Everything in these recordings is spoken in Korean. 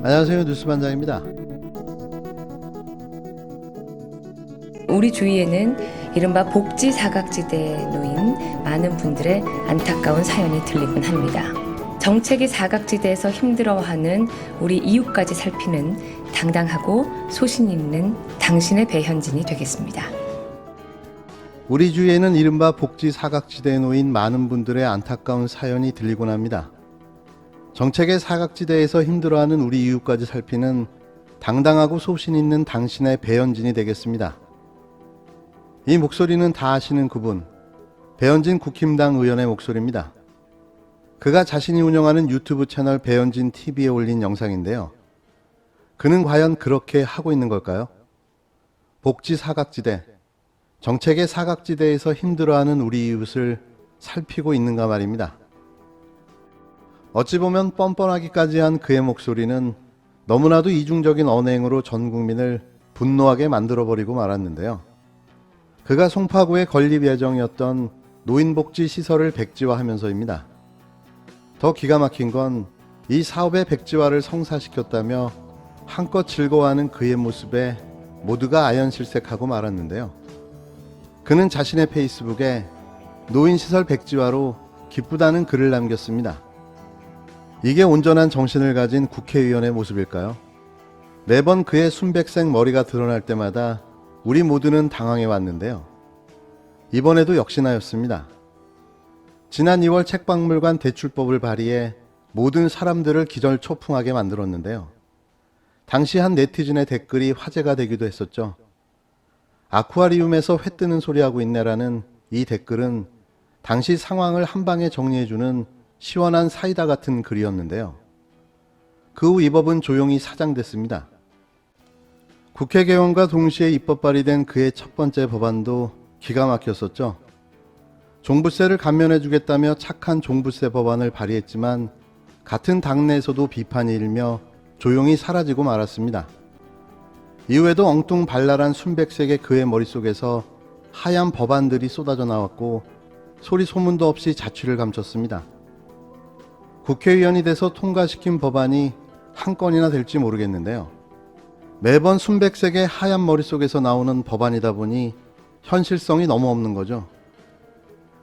안녕하세요. 뉴스반장입니다. 우리 주위에는 이른바 복지 사각지대에 놓인 많은 분들의 안타까운 사연이 들리곤 합니다. 정책의 사각지대에서 힘들어하는 우리 이웃까지 살피는 당당하고 소신 있는 당신의 배현진이 되겠습니다. 우리 주위에는 이른바 복지 사각지대에 놓인 많은 분들의 안타까운 사연이 들리곤 합니다. 정책의 사각지대에서 힘들어하는 우리 이웃까지 살피는 당당하고 소신 있는 당신의 배현진이 되겠습니다. 이 목소리는 다 아시는 그분, 배현진 국힘당 의원의 목소리입니다. 그가 자신이 운영하는 유튜브 채널 배현진 TV에 올린 영상인데요. 그는 과연 그렇게 하고 있는 걸까요? 복지 사각지대, 정책의 사각지대에서 힘들어하는 우리 이웃을 살피고 있는가 말입니다. 어찌 보면 뻔뻔하기까지 한 그의 목소리는 너무나도 이중적인 언행으로 전 국민을 분노하게 만들어버리고 말았는데요. 그가 송파구에 건립 예정이었던 노인복지시설을 백지화하면서입니다. 더 기가 막힌 건 이 사업의 백지화를 성사시켰다며 한껏 즐거워하는 그의 모습에 모두가 아연실색하고 말았는데요. 그는 자신의 페이스북에 노인시설 백지화로 기쁘다는 글을 남겼습니다. 이게 온전한 정신을 가진 국회의원의 모습일까요? 매번 그의 순백색 머리가 드러날 때마다 우리 모두는 당황해 왔는데요. 이번에도 역시나였습니다. 지난 2월 책박물관 대출법을 발의해 모든 사람들을 기절초풍하게 만들었는데요. 당시 한 네티즌의 댓글이 화제가 되기도 했었죠. 아쿠아리움에서 회 뜨는 소리하고 있네라는 이 댓글은 당시 상황을 한방에 정리해주는 시원한 사이다 같은 글이었는데요. 그 후 이 법은 조용히 사장됐습니다. 국회 개원과 동시에 입법 발의된 그의 첫 번째 법안도 기가 막혔었죠. 종부세를 감면해주겠다며 착한 종부세 법안을 발의했지만 같은 당내에서도 비판이 일며 조용히 사라지고 말았습니다. 이후에도 엉뚱발랄한 순백색의 그의 머릿속에서 하얀 법안들이 쏟아져 나왔고 소리 소문도 없이 자취를 감췄습니다. 국회의원이 돼서 통과시킨 법안이 한 건이나 될지 모르겠는데요. 매번 순백색의 하얀 머릿속에서 나오는 법안이다 보니 현실성이 너무 없는 거죠.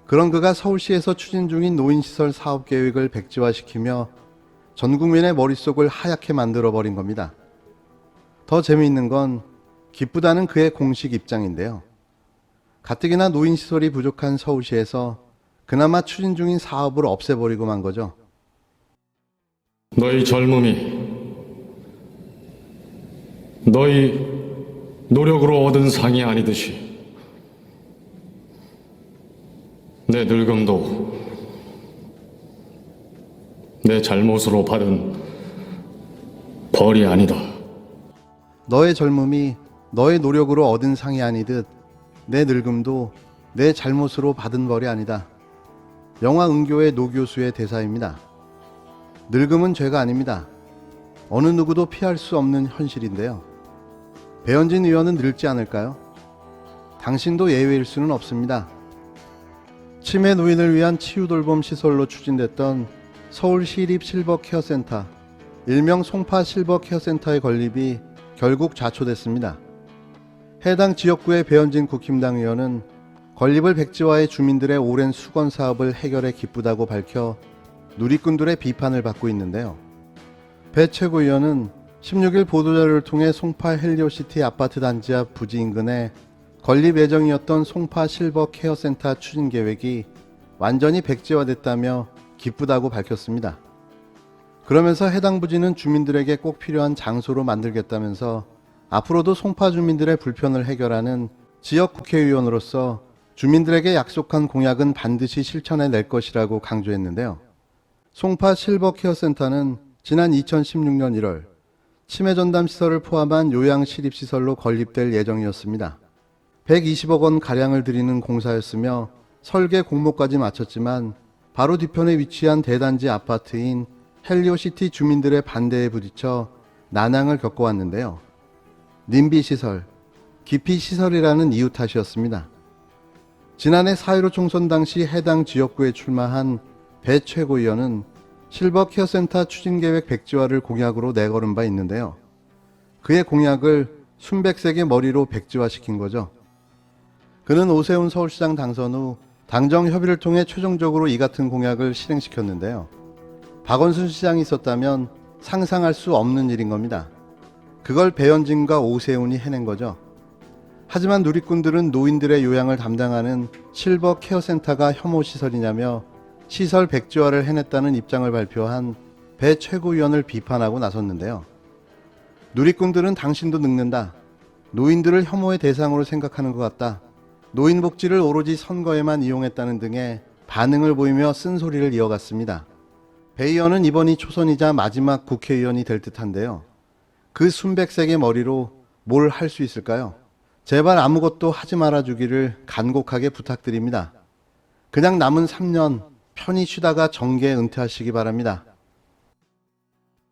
그런 그가 서울시에서 추진 중인 노인시설 사업계획을 백지화시키며 전 국민의 머릿속을 하얗게 만들어버린 겁니다. 더 재미있는 건 기쁘다는 그의 공식 입장인데요. 가뜩이나 노인시설이 부족한 서울시에서 그나마 추진 중인 사업을 없애버리고 만 거죠. 너희 젊음이 너희 노력으로 얻은 상이 아니듯이 내 늙음도 내 잘못으로 받은 벌이 아니다. 너의 젊음이 너의 노력으로 얻은 상이 아니듯 내 늙음도 내 잘못으로 받은 벌이 아니다. 영화 은교의 노 교수의 대사입니다. 늙음은 죄가 아닙니다. 어느 누구도 피할 수 없는 현실인데요. 배현진 의원은 늙지 않을까요? 당신도 예외일 수는 없습니다. 치매 노인을 위한 치유돌봄 시설로 추진됐던 서울시립 실버케어센터, 일명 송파 실버케어센터의 건립이 결국 좌초됐습니다. 해당 지역구의 배현진 국힘당 의원은 건립을 백지화해 주민들의 오랜 수건 사업을 해결해 기쁘다고 밝혀 누리꾼들의 비판을 받고 있는데요. 배 최고위원은 16일 보도자료를 통해 송파 헬리오시티 아파트 단지 앞 부지 인근에 건립 예정이었던 송파 실버 케어센터 추진 계획이 완전히 백지화됐다며 기쁘다고 밝혔습니다. 그러면서 해당 부지는 주민들에게 꼭 필요한 장소로 만들겠다면서 앞으로도 송파 주민들의 불편을 해결하는 지역 국회의원으로서 주민들에게 약속한 공약은 반드시 실천해낼 것이라고 강조했는데요. 송파 실버 케어센터는 지난 2016년 1월 치매 전담 시설을 포함한 요양 시립시설로 건립될 예정이었습니다. 120억 원 가량을 들이는 공사였으며 설계 공모까지 마쳤지만 바로 뒤편에 위치한 대단지 아파트인 헬리오시티 주민들의 반대에 부딪혀 난항을 겪어왔는데요. 님비 시설, 기피 시설이라는 이유 탓이었습니다. 지난해 4.15 총선 당시 해당 지역구에 출마한 배 최고위원은 실버 케어센터 추진계획 백지화를 공약으로 내걸은 바 있는데요. 그의 공약을 순백색의 머리로 백지화시킨 거죠. 그는 오세훈 서울시장 당선 후 당정 협의를 통해 최종적으로 이 같은 공약을 실행시켰는데요. 박원순 시장이 있었다면 상상할 수 없는 일인 겁니다. 그걸 배현진과 오세훈이 해낸 거죠. 하지만 누리꾼들은 노인들의 요양을 담당하는 실버 케어센터가 혐오 시설이냐며 시설 백지화를 해냈다는 입장을 발표한 배 최고위원을 비판하고 나섰는데요. 누리꾼들은 당신도 늙는다. 노인들을 혐오의 대상으로 생각하는 것 같다. 노인 복지를 오로지 선거에만 이용했다는 등의 반응을 보이며 쓴소리를 이어갔습니다. 배 의원은 이번이 초선이자 마지막 국회의원이 될 듯한데요. 그 순백색의 머리로 뭘 할 수 있을까요? 제발 아무것도 하지 말아주기를 간곡하게 부탁드립니다. 그냥 남은 3년 편히 쉬다가 정계 은퇴하시기 바랍니다.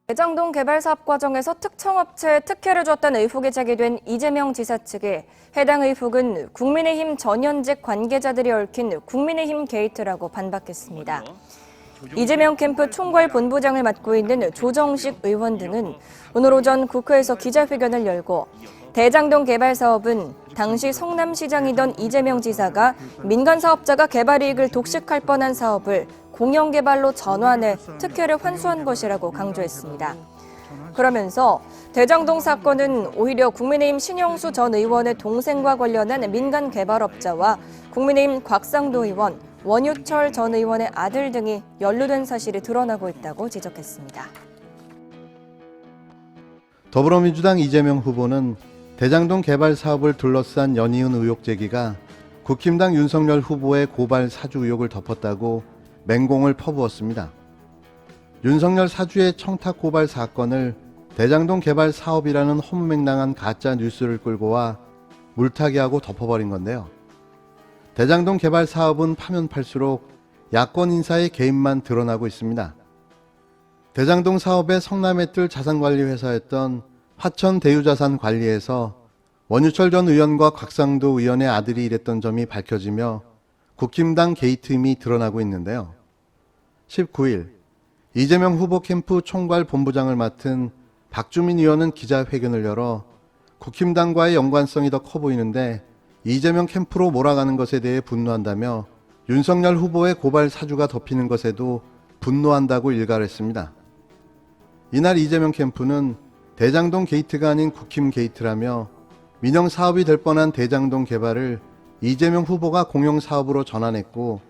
대장동 개발 사업 과정에서 특정업체에 특혜를 줬다는 의혹이 제기된 이재명 지사 측이 해당 의혹은 국민의힘 전현직 관계자들이 얽힌 국민의힘 게이트라고 반박했습니다. 이재명 캠프 총괄 본부장을 맡고 있는 조정식 의원 등은 오늘 오전 국회에서 기자회견을 열고 대장동 개발 사업은 당시 성남시장이던 이재명 지사가 민간 사업자가 개발 이익을 독식할 뻔한 사업을 공영개발로 전환해 특혜를 환수한 것이라고 강조했습니다. 그러면서 대장동 사건은 오히려 국민의힘 신영수 전 의원의 동생과 관련한 민간 개발업자와 국민의힘 곽상도 의원, 원유철 전 의원의 아들 등이 연루된 사실이 드러나고 있다고 지적했습니다. 더불어민주당 이재명 후보는 대장동 개발 사업을 둘러싼 연이은 의혹 제기가 국힘당 윤석열 후보의 고발 사주 의혹을 덮었다고 맹공을 퍼부었습니다. 윤석열 사주의 청탁 고발 사건을 대장동 개발 사업이라는 허무맹랑한 가짜 뉴스를 끌고 와 물타기하고 덮어버린 건데요. 대장동 개발 사업은 파면 팔수록 야권 인사의 개입만 드러나고 있습니다. 대장동 사업의 성남에 뜰 자산관리회사였던 화천대유자산관리에서 원유철 전 의원과 곽상도 의원의 아들이 일했던 점이 밝혀지며 국힘당 게이트임이 드러나고 있는데요. 19일 이재명 후보 캠프 총괄 본부장을 맡은 박주민 의원은 기자회견을 열어 국힘당과의 연관성이 더 커 보이는데 이재명 캠프로 몰아가는 것에 대해 분노한다며 윤석열 후보의 고발 사주가 덮이는 것에도 분노한다고 일갈했습니다. 이날 이재명 캠프는 대장동 게이트가 아닌 국힘 게이트라며 민영 사업이 될 뻔한 대장동 개발을 이재명 후보가 공영사업으로 전환했고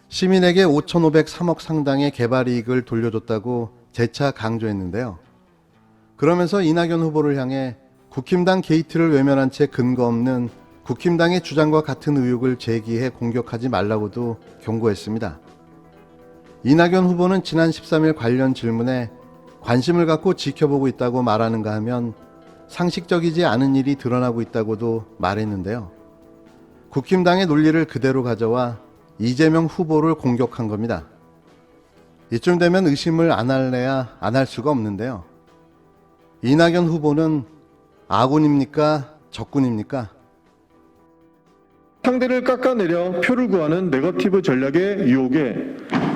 시민에게 5,503억 상당의 개발 이익을 돌려줬다고 재차 강조했는데요. 그러면서 이낙연 후보를 향해 국힘당 게이트를 외면한 채 근거 없는 국힘당의 주장과 같은 의혹을 제기해 공격하지 말라고도 경고했습니다. 이낙연 후보는 지난 13일 관련 질문에 관심을 갖고 지켜보고 있다고 말하는가 하면 상식적이지 않은 일이 드러나고 있다고도 말했는데요. 국힘당의 논리를 그대로 가져와 이재명 후보를 공격한 겁니다. 이쯤 되면 의심을 안 할래야 안 할 수가 없는데요. 이낙연 후보는 아군입니까? 적군입니까? 상대를 깎아내려 표를 구하는 네거티브 전략의 유혹에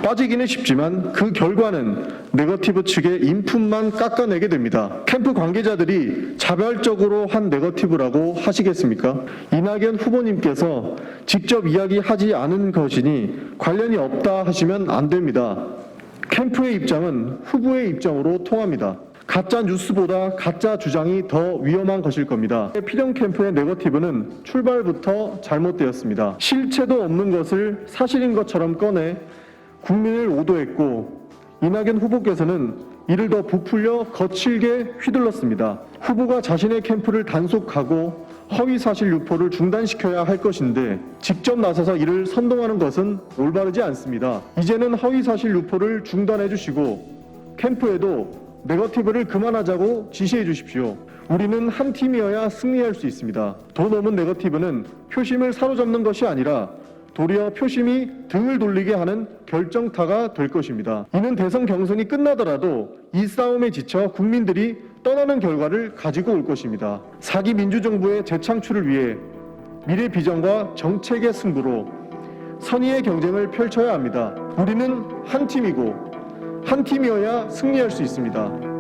빠지기는 쉽지만 그 결과는 네거티브 측의 인풋만 깎아내게 됩니다. 캠프 관계자들이 자발적으로 한 네거티브라고 하시겠습니까? 이낙연 후보님께서 직접 이야기하지 않은 것이니 관련이 없다 하시면 안 됩니다. 캠프의 입장은 후보의 입장으로 통합니다. 가짜 뉴스보다 가짜 주장이 더 위험한 것일 겁니다. 필연 캠프의 네거티브는 출발부터 잘못되었습니다. 실체도 없는 것을 사실인 것처럼 꺼내 국민을 오도했고 이낙연 후보께서는 이를 더 부풀려 거칠게 휘둘렀습니다. 후보가 자신의 캠프를 단속하고 허위사실 유포를 중단시켜야 할 것인데 직접 나서서 이를 선동하는 것은 올바르지 않습니다. 이제는 허위사실 유포를 중단해 주시고 캠프에도 네거티브를 그만하자고 지시해 주십시오. 우리는 한 팀이어야 승리할 수 있습니다. 더 넘은 네거티브는 표심을 사로잡는 것이 아니라 도리어 표심이 등을 돌리게 하는 결정타가 될 것입니다. 이는 대선 경선이 끝나더라도 이 싸움에 지쳐 국민들이 떠나는 결과를 가지고 올 것입니다. 사기 민주정부의 재창출을 위해 미래 비전과 정책의 승부로 선의의 경쟁을 펼쳐야 합니다. 우리는 한 팀이고 한 팀이어야 승리할 수 있습니다.